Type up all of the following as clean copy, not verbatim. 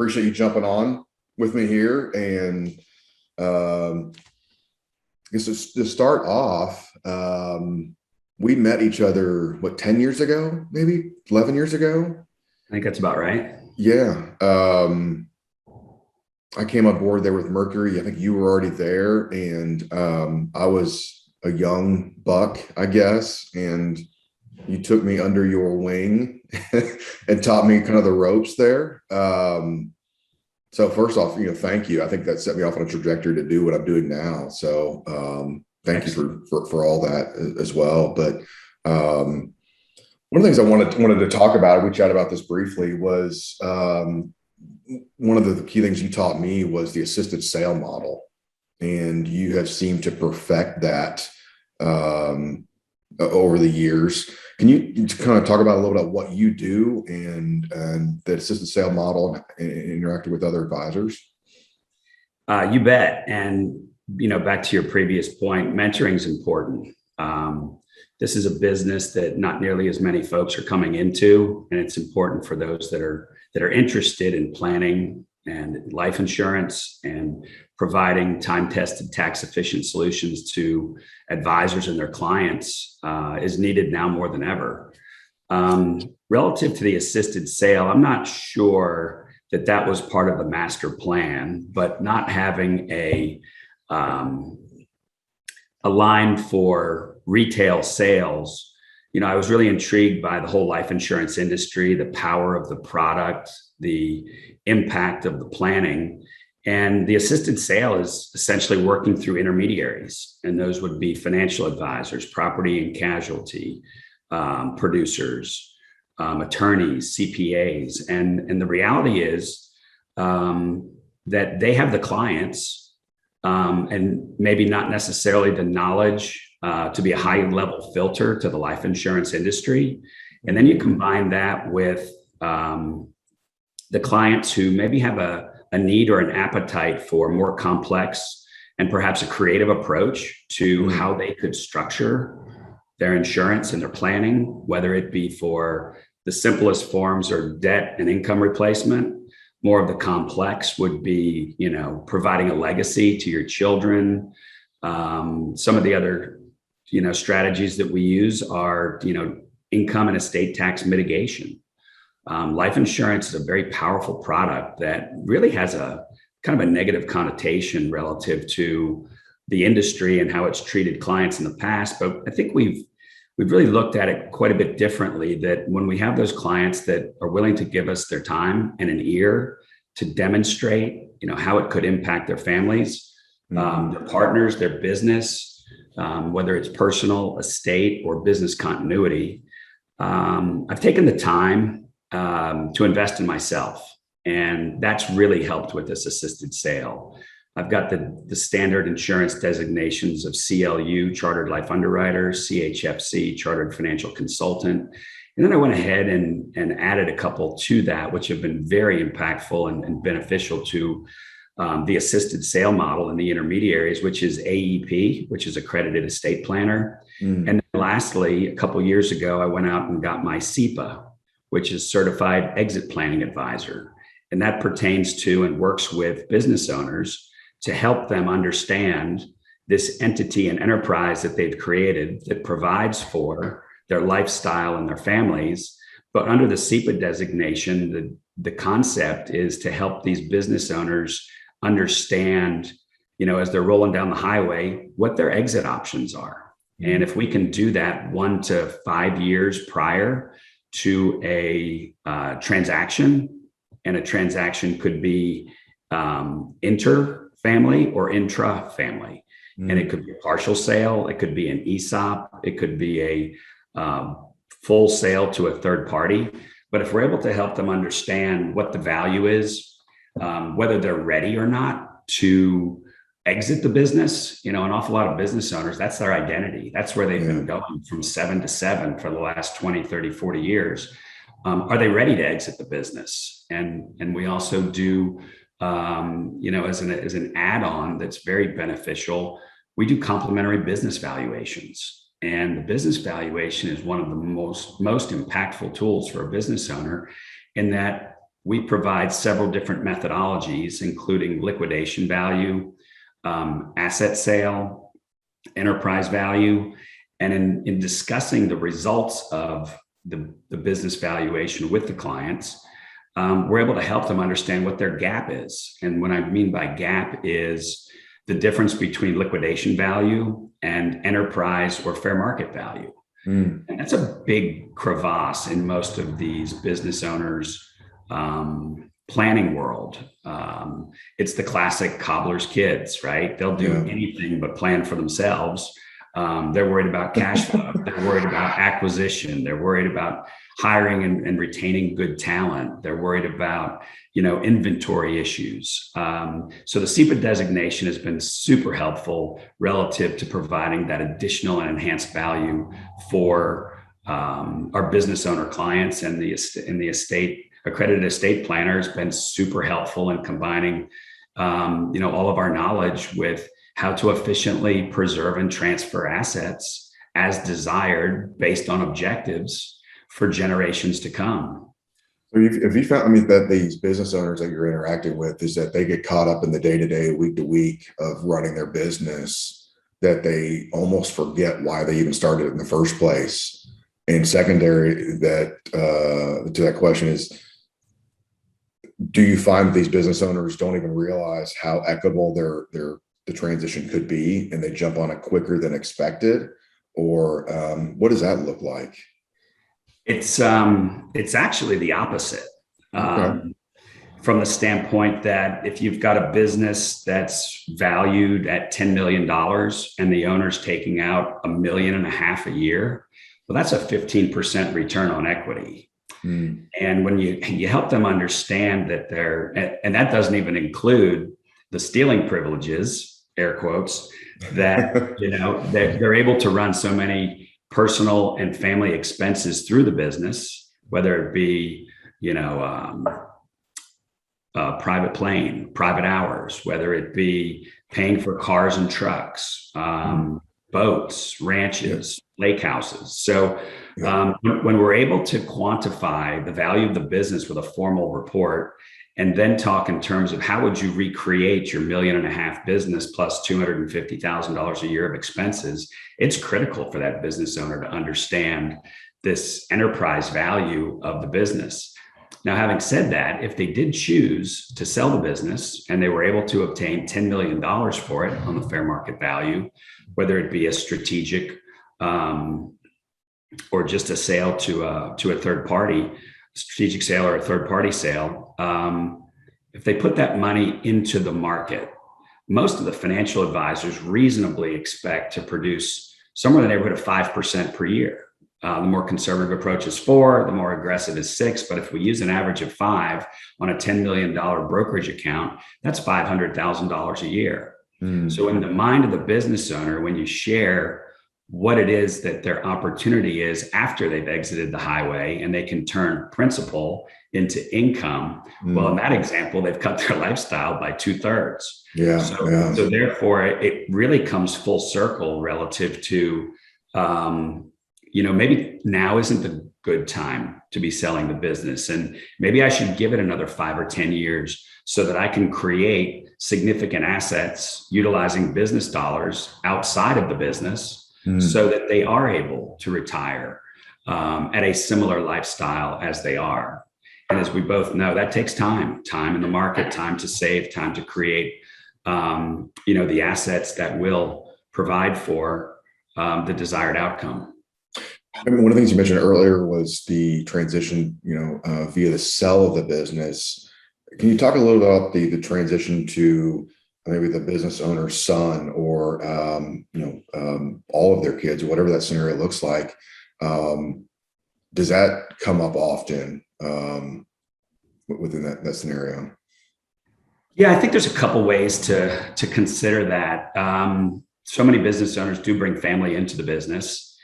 appreciate you jumping on with me here. And I guess to start off, we met each other, what, 10 years ago, maybe 11 years ago? I think that's about right. Yeah. I came on board there with Mercury. I think you were already there, and I was a young buck, I guess, and you took me under your wing and taught me kind of the ropes there. So first off, thank you. I think that set me off on a trajectory to do what I'm doing now. So thank you for all that as well. But one of the things I wanted to talk about, we chatted about this briefly, was one of the key things you taught me was the assisted sale model, and you have seemed to perfect that over the years. Can you kind of talk about a little bit about what you do and the assisted sale model and interacting with other advisors? You bet. And, back to your previous point, mentoring is important. This is a business that not nearly as many folks are coming into, and it's important for those that are interested in planning and life insurance and providing time-tested, tax-efficient solutions to advisors and their clients is needed now more than ever. Relative to the assisted sale, I'm not sure that was part of the master plan, but not having a line for retail sales, I was really intrigued by the whole life insurance industry, the power of the product, the impact of the planning. And the assisted sale is essentially working through intermediaries, and those would be financial advisors, property and casualty producers, attorneys, CPAs. And the reality is that they have the clients and maybe not necessarily the knowledge to be a high level filter to the life insurance industry. And then you combine that with the clients who maybe have a need or an appetite for more complex and perhaps a creative approach to how they could structure their insurance and their planning, whether it be for the simplest forms or debt and income replacement. More of the complex would be, providing a legacy to your children. Some of the other, strategies that we use are, income and estate tax mitigation. Life insurance is a very powerful product that really has a kind of a negative connotation relative to the industry and how it's treated clients in the past. But I think we've really looked at it quite a bit differently, that when we have those clients that are willing to give us their time and an ear to demonstrate, how it could impact their families, their partners, their business, whether it's personal, estate, or business continuity. I've taken the time to invest in myself, and that's really helped with this assisted sale. I've got the standard insurance designations of CLU, Chartered Life Underwriter, CHFC, Chartered Financial Consultant. And then I went ahead and added a couple to that, which have been very impactful and beneficial to the assisted sale model and the intermediaries, which is AEP, which is Accredited Estate Planner. And then lastly, a couple of years ago, I went out and got my CEPA, which is Certified Exit Planning Advisor. And that pertains to and works with business owners to help them understand this entity and enterprise that they've created that provides for their lifestyle and their families. But under the CEPA designation, the concept is to help these business owners understand, as they're rolling down the highway, what their exit options are. And if we can do that 1 to 5 years prior to a transaction, and a transaction could be inter-family or intra-family. And it could be a partial sale, it could be an ESOP, it could be a full sale to a third party. But if we're able to help them understand what the value is, whether they're ready or not to exit the business, an awful lot of business owners, that's their identity. That's where they've been going from 7 to 7 for the last 20, 30, 40 years. Are they ready to exit the business? And we also do, as an add-on that's very beneficial, we do complimentary business valuations. And the business valuation is one of the most impactful tools for a business owner, in that we provide several different methodologies, including liquidation value, asset sale, enterprise value. And in discussing the results of the business valuation with the clients, we're able to help them understand what their gap is. And what I mean by gap is the difference between liquidation value and enterprise or fair market value. And that's a big crevasse in most of these business owners' planning world. It's the classic cobbler's kids, right? They'll do anything but plan for themselves. They're worried about cash flow. They're worried about acquisition. They're worried about hiring and retaining good talent. They're worried about, inventory issues. So the SEPA designation has been super helpful relative to providing that additional and enhanced value for our business owner clients, and the estate accredited estate planner has been super helpful in combining, all of our knowledge with how to efficiently preserve and transfer assets as desired based on objectives for generations to come. So if you found, that these business owners that you're interacting with, is that they get caught up in the day-to-day, week-to-week of running their business, that they almost forget why they even started in the first place. And secondary that to that question is, do you find that these business owners don't even realize how equitable the transition could be, and they jump on it quicker than expected? Or what does that look like? It's actually the opposite. Okay. From the standpoint that if you've got a business that's valued at $10 million and the owner's taking out $1.5 million a year, well, that's a 15% return on equity. And when you help them understand that and that doesn't even include the stealing privileges, air quotes, that, they're able to run so many personal and family expenses through the business, whether it be, private plane, private hours, whether it be paying for cars and trucks, boats, ranches, lake houses. So when we're able to quantify the value of the business with a formal report, and then talk in terms of how would you recreate your $1.5 million business plus $250,000 a year of expenses, it's critical for that business owner to understand this enterprise value of the business. Now, having said that, if they did choose to sell the business and they were able to obtain $10 million for it on the fair market value, whether it be a strategic or just a sale to a third party, strategic sale or a third party sale, if they put that money into the market, most of the financial advisors reasonably expect to produce somewhere in the neighborhood of 5% per year. The more conservative approach is 4%, the more aggressive is 6%. But if we use an average of 5% on a $10 million brokerage account, that's $500,000 a year. So in the mind of the business owner, when you share what it is that their opportunity is after they've exited the highway and they can turn principal into income, well, in that example, they've cut their lifestyle by 2/3. So therefore, it really comes full circle relative to, maybe now isn't the good time to be selling the business. And maybe I should give it another 5 or 10 years so that I can create significant assets utilizing business dollars outside of the business, so that they are able to retire at a similar lifestyle as they are. And as we both know, that takes time in the market, time to save, time to create, the assets that will provide for the desired outcome. I mean, one of the things you mentioned earlier was the transition, via the sell of the business. Can you talk a little about the transition to maybe the business owner's son, or all of their kids, or whatever that scenario looks like? Does that come up often within that scenario? Yeah, I think there's a couple ways to consider that. So many business owners do bring family into the business.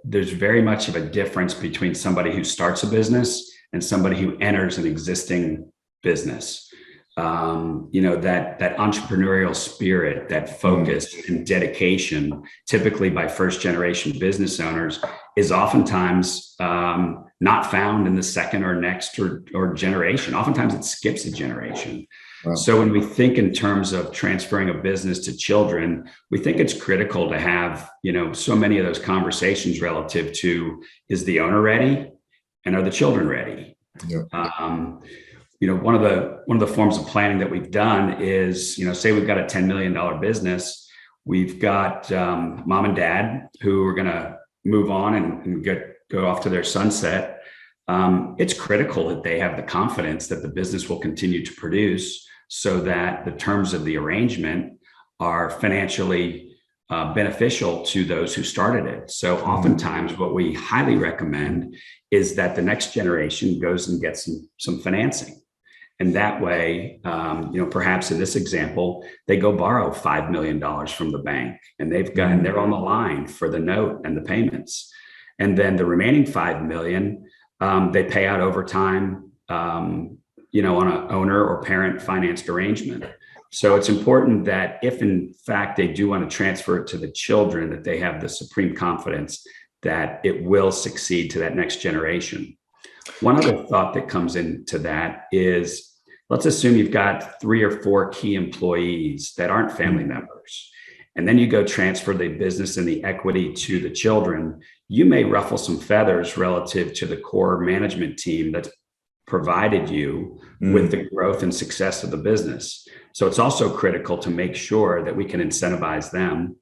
There's very much of a difference between somebody who starts a business and somebody who enters an existing business. that entrepreneurial spirit, that focus and dedication, typically by first generation business owners, is oftentimes not found in the second or next or generation. Oftentimes it skips a generation. Wow. So when we think in terms of transferring a business to children, we think it's critical to have, so many of those conversations relative to, is the owner ready and are the children ready? Yeah. One of the forms of planning that we've done is, say we've got a $10 million business, we've got mom and dad who are going to move on and go off to their sunset. It's critical that they have the confidence that the business will continue to produce, so that the terms of the arrangement are financially beneficial to those who started it. So oftentimes what we highly recommend is that the next generation goes and gets some financing. And that way, perhaps in this example, they go borrow $5 million from the bank, and they're on the line for the note and the payments. And then the remaining $5 million, they pay out over time, on an owner or parent financed arrangement. So it's important that if in fact they do want to transfer it to the children, that they have the supreme confidence that it will succeed to that next generation. One other thought that comes into that is, let's assume you've got 3 or 4 key employees that aren't family members, and then you go transfer the business and the equity to the children. You may ruffle some feathers relative to the core management team that's provided you with the growth and success of the business. So it's also critical to make sure that we can incentivize them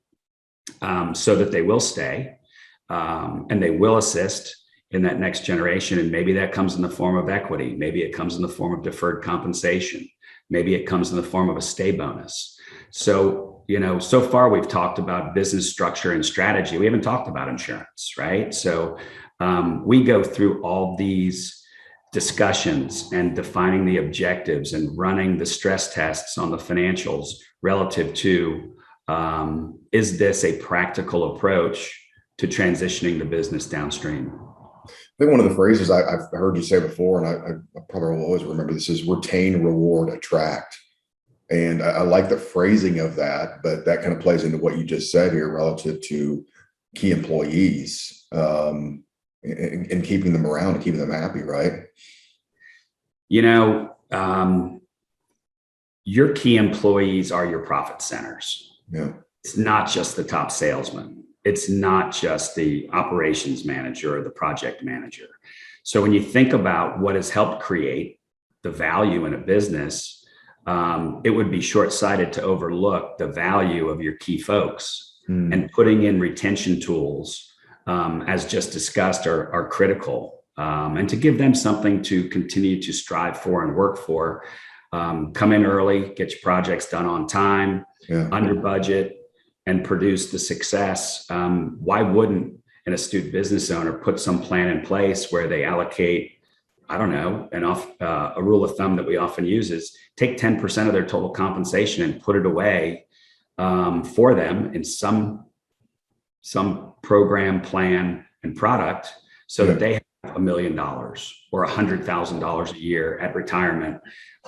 so that they will stay and they will assist in that next generation. And maybe that comes in the form of equity. Maybe it comes in the form of deferred compensation. Maybe it comes in the form of a stay bonus. So, so far we've talked about business structure and strategy. We haven't talked about insurance, right? So we go through all these discussions and defining the objectives and running the stress tests on the financials relative to, is this a practical approach to transitioning the business downstream? I think one of the phrases I've heard you say before, and I probably will always remember this, is retain, reward, attract. And I like the phrasing of that, but that kind of plays into what you just said here relative to key employees and keeping them around and keeping them happy, right? Your key employees are your profit centers. Yeah. It's not just the top salesman. It's not just the operations manager or the project manager. So when you think about what has helped create the value in a business, it would be short-sighted to overlook the value of your key folks. And putting in retention tools, as just discussed, are critical. And to give them something to continue to strive for and work for. Come in early, get your projects done on time, under budget, and produce the success. Why wouldn't an astute business owner put some plan in place where they allocate, I don't know, a rule of thumb that we often use is take 10% of their total compensation and put it away for them in some program, plan, and product, so that they have $1 million or $100,000 a year at retirement.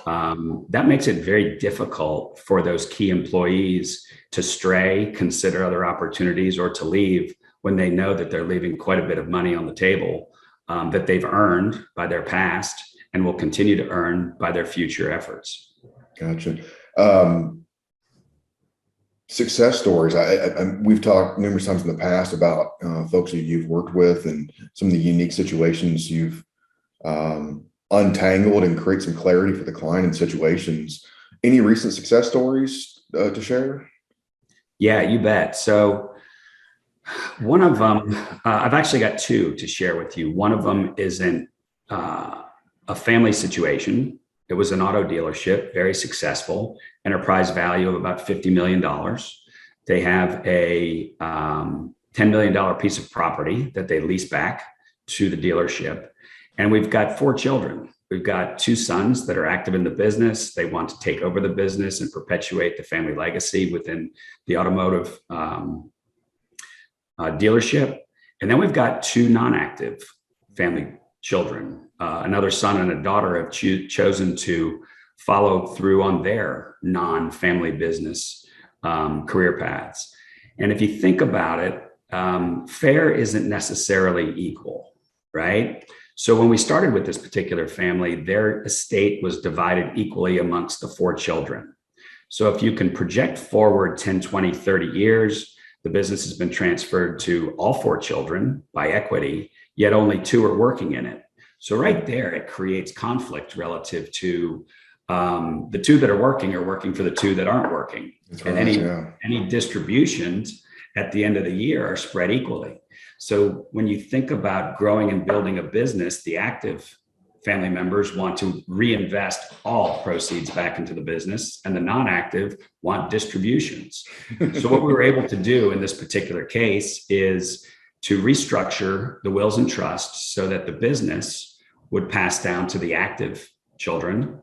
That makes it very difficult for those key employees to stray, consider other opportunities, or to leave when they know that they're leaving quite a bit of money on the table that they've earned by their past and will continue to earn by their future efforts. Gotcha. Success stories. We've talked numerous times in the past about folks that you've worked with and some of the unique situations you've untangled and create some clarity for the client in situations. Any recent success stories to share? Yeah, you bet. So one of them, I've actually got 2 to share with you. One of them is in a family situation. It was an auto dealership, very successful, enterprise value of about $50 million. They have a $10 million piece of property that they lease back to the dealership. And we've got 4 children. We've got 2 sons that are active in the business. They want to take over the business and perpetuate the family legacy within the automotive dealership. And then we've got 2 non-active family children. Another son and a daughter have chosen to follow through on their non-family business career paths. And if you think about it, fair isn't necessarily equal, right? So when we started with this particular family, their estate was divided equally amongst the 4 children. So if you can project forward 10, 20, 30 years, the business has been transferred to all 4 children by equity, yet only 2 are working in it. So right there, it creates conflict relative to the 2 that are working for the 2 that aren't working. That's And right. any distributions at the end of the year are spread equally. So when you think about growing and building a business, the active family members want to reinvest all proceeds back into the business, and the non-active want distributions. So what we were able to do in this particular case is to restructure the wills and trusts so that the business would pass down to the active children,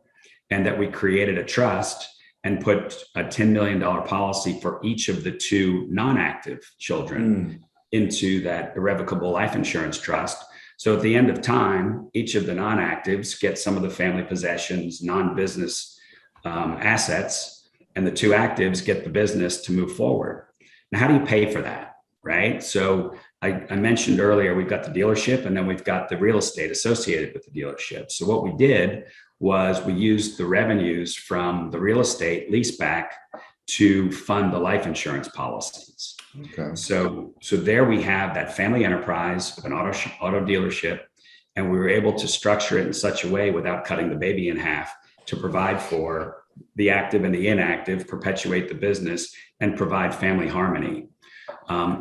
and that we created a trust and put a $10 million policy for each of the 2 non-active children into that irrevocable life insurance trust. So at the end of time, each of the non-actives get some of the family possessions, non-business assets, and the 2 actives get the business to move forward. Now, how do you pay for that, right? So I mentioned earlier, we've got the dealership, and then we've got the real estate associated with the dealership. So what we did was we used the revenues from the real estate leaseback to fund the life insurance policies. Okay. So there we have that family enterprise of an auto dealership, and we were able to structure it in such a way without cutting the baby in half to provide for the active and the inactive, perpetuate the business, and provide family harmony.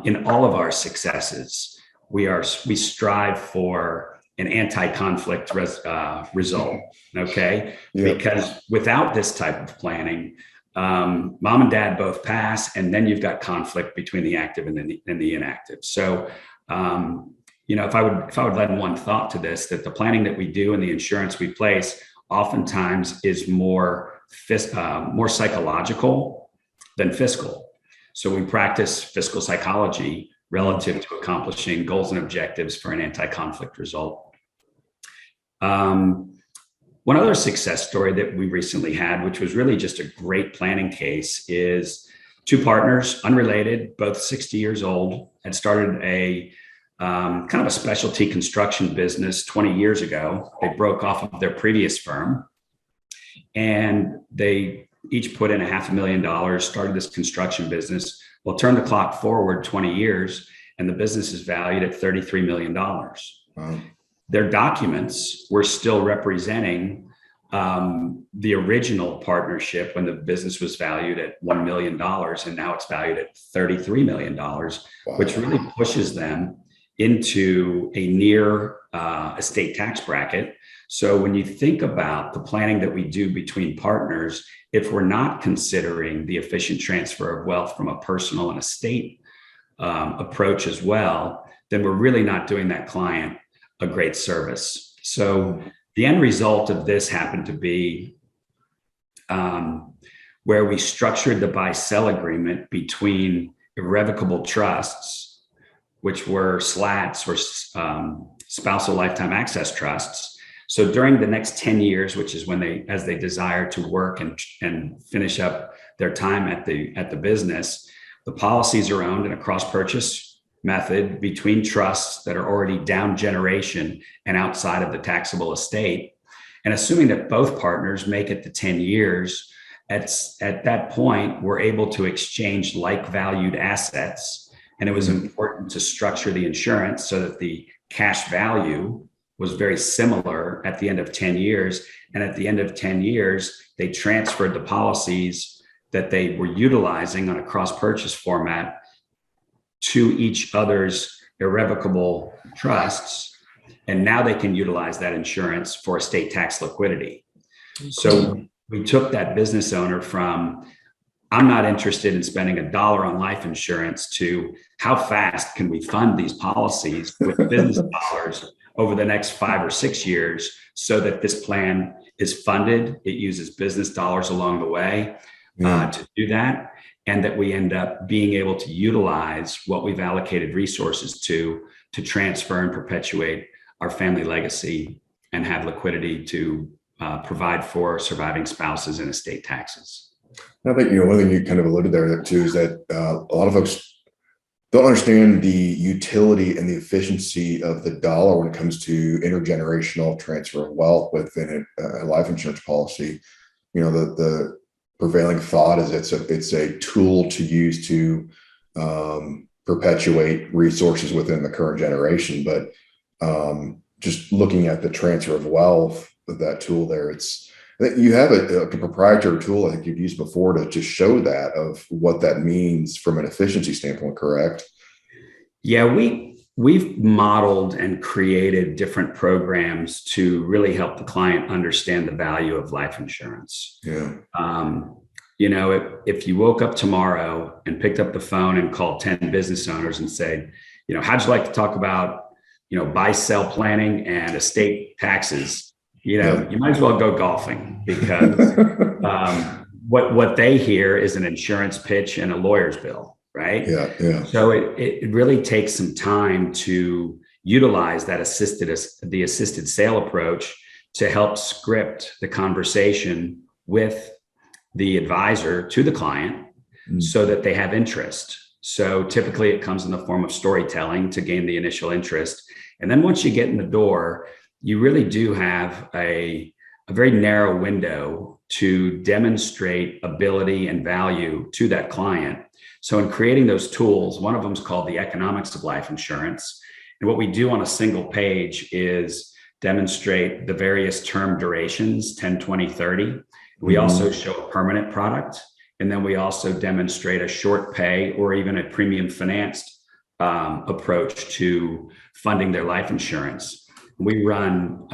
In all of our successes, we strive for an anti-conflict result, okay? Yep. Because without this type of planning, mom and dad both pass, and then you've got conflict between the active and the inactive. So, if I would lend one thought to this, that the planning that we do and the insurance we place oftentimes is more psychological than fiscal. So we practice fiscal psychology relative to accomplishing goals and objectives for an anti-conflict result. One other success story that we recently had, which was really just a great planning case, is 2 partners, unrelated, both 60 years old, had started a kind of a specialty construction business 20 years ago. They broke off of their previous firm, and they each put in $500,000, started this construction business. Well, turn the clock forward 20 years, and the business is valued at $33 million. Wow. Their documents were still representing the original partnership when the business was valued at $1 million, and now it's valued at $33 million, wow, which really pushes them into a near estate tax bracket. So when you think about the planning that we do between partners, if we're not considering the efficient transfer of wealth from a personal and estate approach as well, then we're really not doing that client a great service. So the end result of this happened to be where we structured the buy-sell agreement between irrevocable trusts, which were SLATs, or spousal lifetime access trusts. So during the next 10 years, which is when as they desire to work and finish up their time at the business, the policies are owned in a cross-purchase method between trusts that are already down generation and outside of the taxable estate. And assuming that both partners make it to 10 years, at that point, we're able to exchange like valued assets. And it was important to structure the insurance so that the cash value was very similar at the end of 10 years. And at the end of 10 years, they transferred the policies that they were utilizing on a cross-purchase format to each other's irrevocable trusts. And now they can utilize that insurance for estate tax liquidity. Okay. So we took that business owner from, I'm not interested in spending $1 on life insurance, to how fast can we fund these policies with business dollars over the next 5 or 6 years so that this plan is funded. It uses business dollars along the way to do that. And that we end up being able to utilize what we've allocated resources to transfer and perpetuate our family legacy and have liquidity to provide for surviving spouses and estate taxes. I think, one thing you kind of alluded there too is that a lot of folks don't understand the utility and the efficiency of the dollar when it comes to intergenerational transfer of wealth within a life insurance policy. The prevailing thought is it's a tool to use to perpetuate resources within the current generation. But just looking at the transfer of wealth of that tool there, you have a proprietary tool I think you've used before to show that of what that means from an efficiency standpoint, correct? Yeah, we've modeled and created different programs to really help the client understand the value of life insurance. Yeah. If you woke up tomorrow and picked up the phone and called 10 business owners and said, how'd you like to talk about, buy, sell planning and estate taxes? You might as well go golfing, because what they hear is an insurance pitch and a lawyer's bill, right? Yeah. So it really takes some time to utilize the assisted sale approach to help script the conversation with the advisor to the client so that they have interest. So typically it comes in the form of storytelling to gain the initial interest. And then once you get in the door, you really do have a very narrow window to demonstrate ability and value to that client. So in creating those tools, one of them is called the economics of life insurance. And what we do on a single page is demonstrate the various term durations, 10, 20, 30. We also show a permanent product. And then we also demonstrate a short pay or even a premium financed approach to funding their life insurance. We run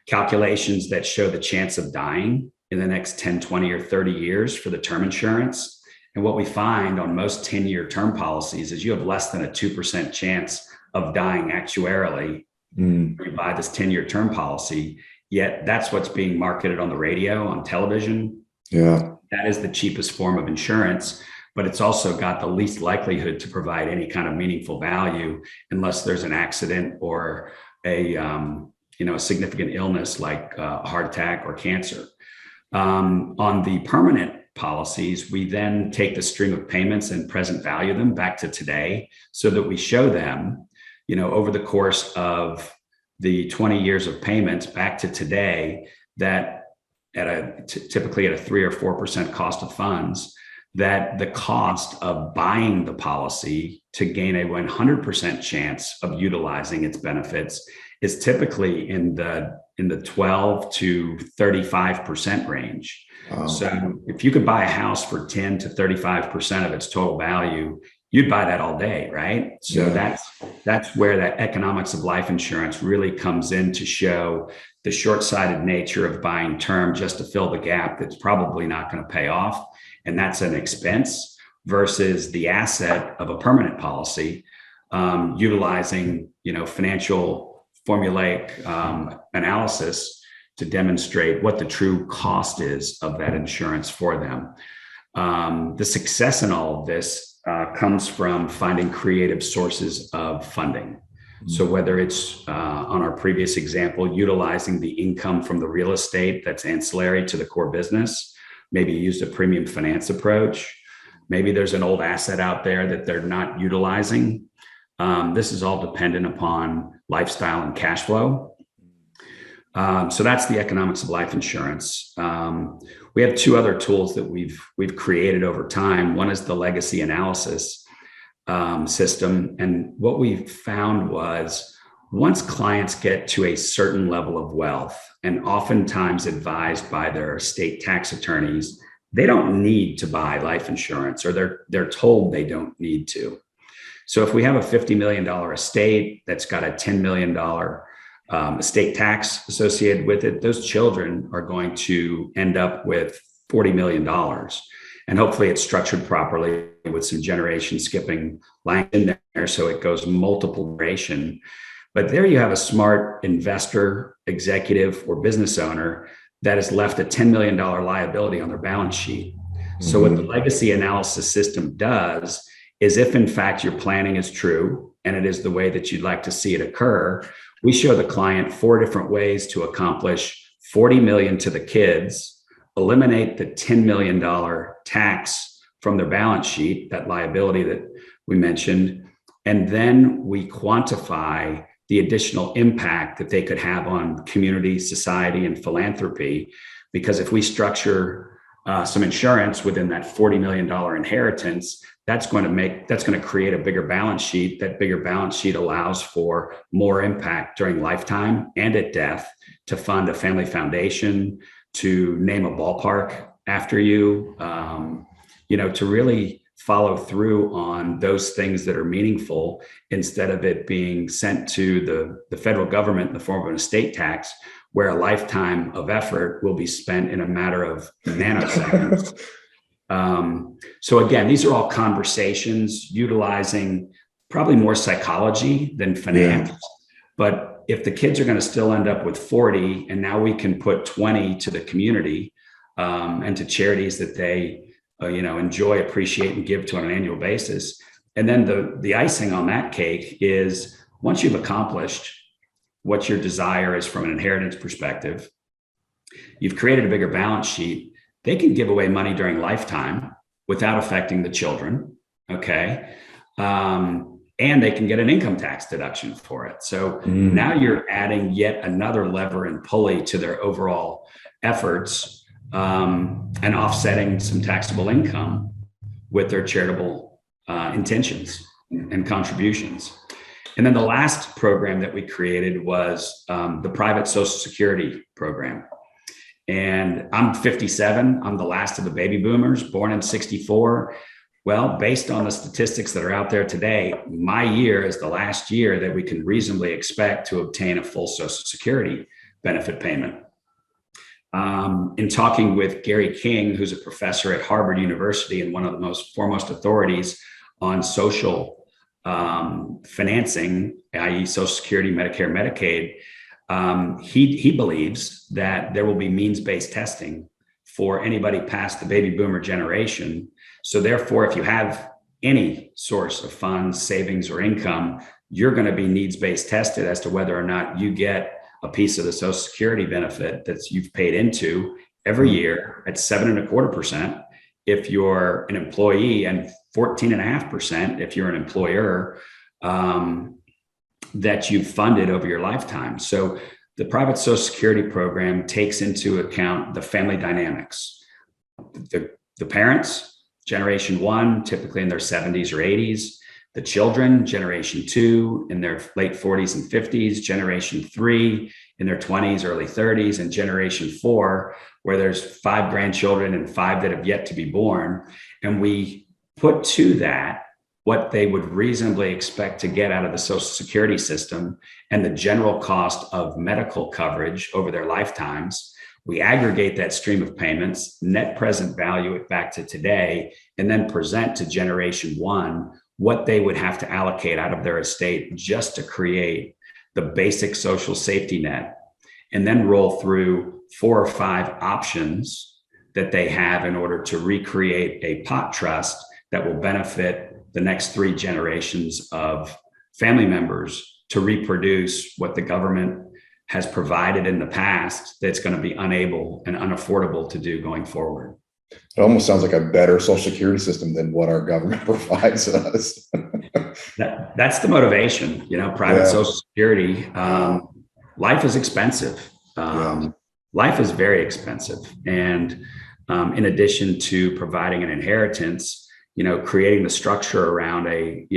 calculations that show the chance of dying in the next 10, 20, or 30 years for the term insurance. And what we find on most 10-year term policies is you have less than a 2% chance of dying actuarially when you buy this 10-year term policy. Yet that's what's being marketed on the radio, on television. Yeah. That is the cheapest form of insurance, but it's also got the least likelihood to provide any kind of meaningful value unless there's an accident or a significant illness like a heart attack or cancer. On the permanent policies, we then take the stream of payments and present value them back to today so that we show them, over the course of the 20 years of payments back to today, that typically at a 3 or 4% cost of funds, that the cost of buying the policy to gain a 100% chance of utilizing its benefits is typically in the 12 to 35% range. Wow. So if you could buy a house for 10 to 35% of its total value, you'd buy that all day, right? So that's where that economics of life insurance really comes in to show the short-sighted nature of buying term just to fill the gap that's probably not going to pay off. And that's an expense versus the asset of a permanent policy, utilizing, financial formulaic analysis to demonstrate what the true cost is of that insurance for them. The success in all of this comes from finding creative sources of funding. So whether it's on our previous example, utilizing the income from the real estate that's ancillary to the core business, maybe use a premium finance approach. Maybe there's an old asset out there that they're not utilizing. This is all dependent upon lifestyle and cash flow. So that's the economics of life insurance. We have two other tools that we've created over time. One is the legacy analysis system. And what we found was once clients get to a certain level of wealth, and oftentimes advised by their estate tax attorneys, they don't need to buy life insurance, or they're told they don't need to. So if we have a $50 million estate that's got a $10 million estate tax associated with it, those children are going to end up with $40 million. And hopefully it's structured properly with some generation skipping language in there, so it goes multiple generation. But there you have a smart investor, executive, or business owner that has left a $10 million liability on their balance sheet. So what the legacy analysis system does is, if in fact your planning is true and it is the way that you'd like to see it occur, we show the client 4 different ways to accomplish $40 million to the kids, eliminate the $10 million tax from their balance sheet, that liability that we mentioned, and then we quantify the additional impact that they could have on community, society, and philanthropy. Because if we structure some insurance within that $40 million inheritance, that's going to create a bigger balance sheet. That bigger balance sheet allows for more impact during lifetime and at death, to fund a family foundation, to name a ballpark after you, to really follow through on those things that are meaningful, instead of it being sent to the federal government in the form of an estate tax, where a lifetime of effort will be spent in a matter of nanoseconds. So again, these are all conversations utilizing probably more psychology than finance. Yeah. But if the kids are going to still end up with 40, and now we can put 20 to the community and to charities that they enjoy, appreciate, and give to on an annual basis. And then the icing on that cake is, once you've accomplished what your desire is from an inheritance perspective, you've created a bigger balance sheet, they can give away money during lifetime without affecting the children. Okay. And they can get an income tax deduction for it. So now you're adding yet another lever and pulley to their overall efforts, and offsetting some taxable income with their charitable intentions and contributions. And then the last program that we created was the private Social Security program. And I'm 57. I'm the last of the baby boomers, born in 64. Well, based on the statistics that are out there today, my year is the last year that we can reasonably expect to obtain a full Social Security benefit payment. In talking with Gary King, who's a professor at Harvard University and one of the most foremost authorities on social financing, i.e. Social Security, Medicare, Medicaid, he believes that there will be means-based testing for anybody past the baby boomer generation. So therefore, if you have any source of funds, savings, or income, you're going to be needs-based tested as to whether or not you get a piece of the Social Security benefit that you've paid into every year at 7.25% if you're an employee, and 14.5% if you're an employer, that you've funded over your lifetime. So the private Social Security program takes into account the family dynamics. The parents, generation one, typically in their 70s or 80s. The children, generation two, in their late 40s and 50s, generation three, in their 20s, early 30s, and generation four, where there's 5 grandchildren and 5 that have yet to be born. And we put to that what they would reasonably expect to get out of the Social Security system and the general cost of medical coverage over their lifetimes. We aggregate that stream of payments, net present value it back to today, and then present to generation one what they would have to allocate out of their estate just to create the basic social safety net, and then roll through 4 or 5 options that they have in order to recreate a pot trust that will benefit the next 3 generations of family members to reproduce what the government has provided in the past that's going to be unable and unaffordable to do going forward. It almost sounds like a better Social Security system than what our government provides us. That's the motivation, private Social Security. Life is expensive. Life is very expensive. And in addition to providing an inheritance, creating the structure around a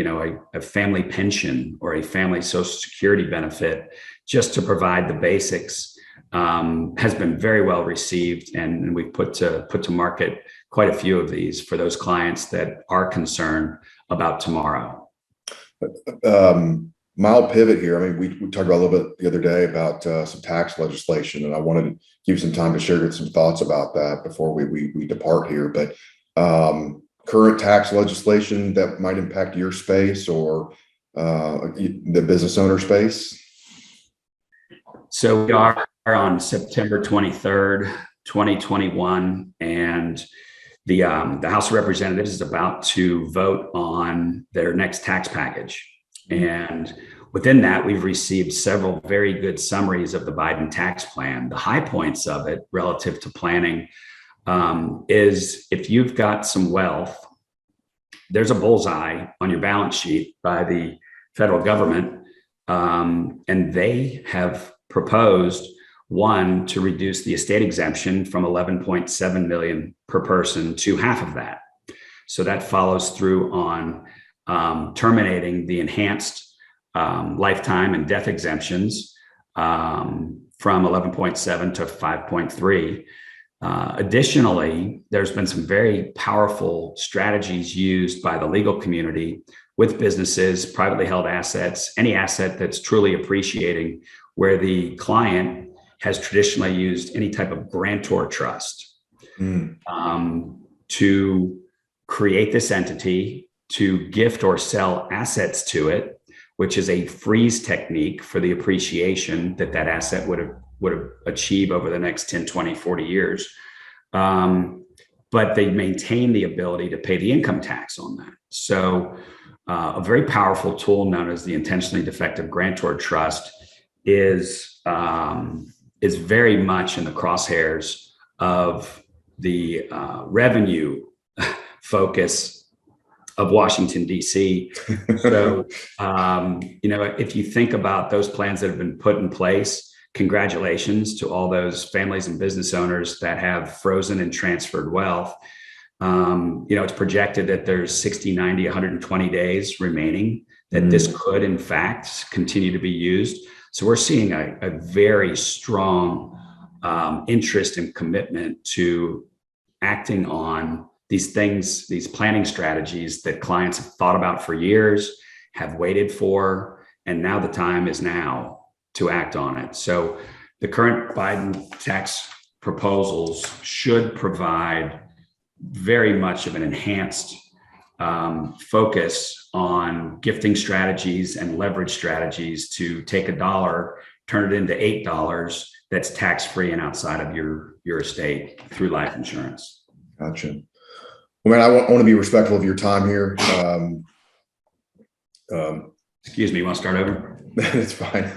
family pension or a family Social Security benefit, just to provide the basics, has been very well received, and we've put to market quite a few of these for those clients that are concerned about tomorrow. Mild pivot here. I mean, we talked about a little bit the other day about some tax legislation, and I wanted to give you some time to share some thoughts about that before we depart here. But current tax legislation that might impact your space or the business owner space? So we are on September 23rd, 2021, and the House of Representatives is about to vote on their next tax package. And Within that, we've received several very good summaries of the Biden tax plan. The high points of it relative to planning is if you've got some wealth, there's a bullseye on your balance sheet by the federal government, and they have proposed one to reduce the estate exemption from 11.7 million per person to half of that. So that follows through on terminating the enhanced lifetime and death exemptions from 11.7 to 5.3. Additionally, there's been some very powerful strategies used by the legal community with businesses, privately held assets, any asset that's truly appreciating, where the client has traditionally used any type of grantor trust to create this entity, to gift or sell assets to it, which is a freeze technique for the appreciation that that asset would achieve over the next 10, 20, 40 years. But they maintain the ability to pay the income tax on that. So a very powerful tool known as the intentionally defective grantor trust is very much in the crosshairs of the revenue focus of Washington, D.C. So, if you think about those plans that have been put in place, congratulations to all those families and business owners that have frozen and transferred wealth. It's projected that there's 60, 90, 120 days remaining that this could, in fact, continue to be used. So we're seeing a very strong interest and commitment to acting on these things, these planning strategies that clients have thought about for years, have waited for, and now the time is now to act on it. So the current Biden tax proposals should provide very much of an enhanced focus on gifting strategies and leverage strategies to take $1, turn it into $8 that's tax-free and outside of your estate through life insurance. Gotcha. Well, man, I want to be respectful of your time here. Excuse me, you want to start over? It's fine.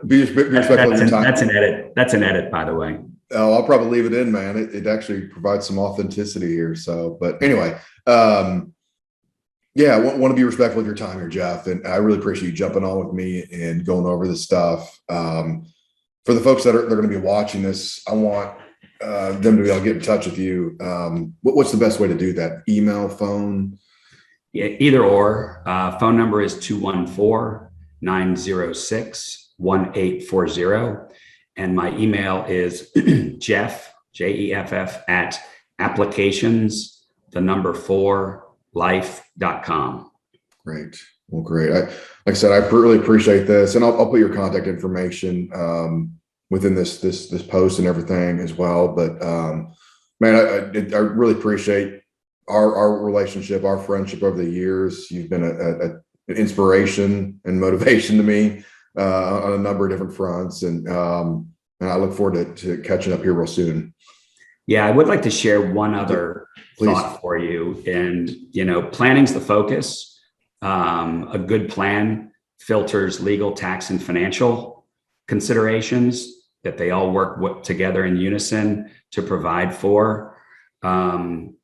Be respectful of your time. That's an edit. That's an edit, by the way. Oh, I'll probably leave it in, man. It actually provides some authenticity here. So, but anyway, yeah, I want to be respectful of your time here, Jeff. And I really appreciate you jumping on with me and going over this stuff. For the folks that are going to be watching this, I want them to be able to get in touch with you. What's the best way to do that? Email, phone? Yeah, either or. Phone number is 214-906-1840. And my email is Jeff, Jeff, at applications4life.com. Great. Well, great. Like I said, I really appreciate this, and I'll put your contact information within this post and everything as well. But man, I really appreciate our relationship, our friendship over the years. You've been an inspiration and motivation to me on a number of different fronts, and I look forward to catching up here real soon. Yeah, I would like to share one other thought for you. And planning's the focus. A good plan filters legal, tax, and financial considerations that they all work together in unison to provide for. And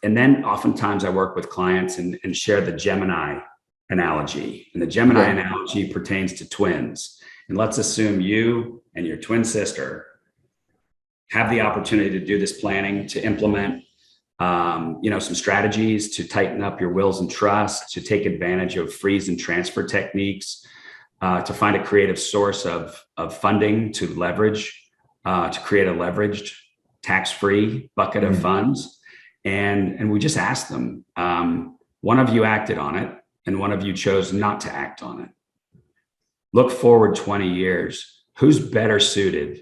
then oftentimes I work with clients and share the Gemini analogy. And the Gemini analogy pertains to twins. And let's assume you and your twin sister have the opportunity to do this planning, to implement some strategies to tighten up your wills and trusts, to take advantage of freeze and transfer techniques, to find a creative source of funding to leverage, to create a leveraged tax-free bucket of funds. And we just asked them, one of you acted on it and one of you chose not to act on it. Look forward 20 years, who's better suited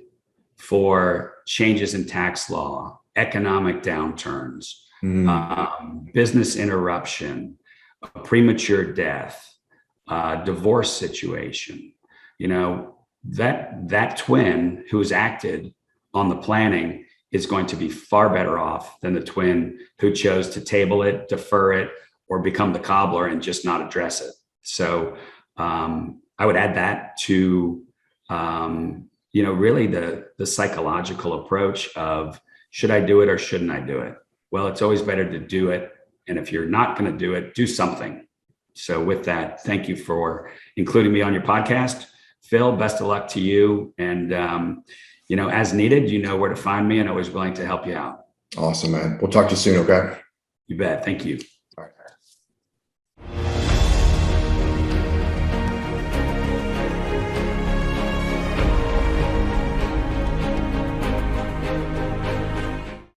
for changes in tax law, economic downturns, business interruption, a premature death, divorce situation? That twin who's acted on the planning is going to be far better off than the twin who chose to table it, defer it, or become the cobbler and just not address it. So I would add that to, really the psychological approach of, should I do it or shouldn't I do it? Well, it's always better to do it. And if you're not going to do it, do something. So with that, thank you for including me on your podcast. Phil, best of luck to you. And, as needed, you know where to find me, and always willing to help you out. Awesome, man. We'll talk to you soon. Okay. You bet. Thank you.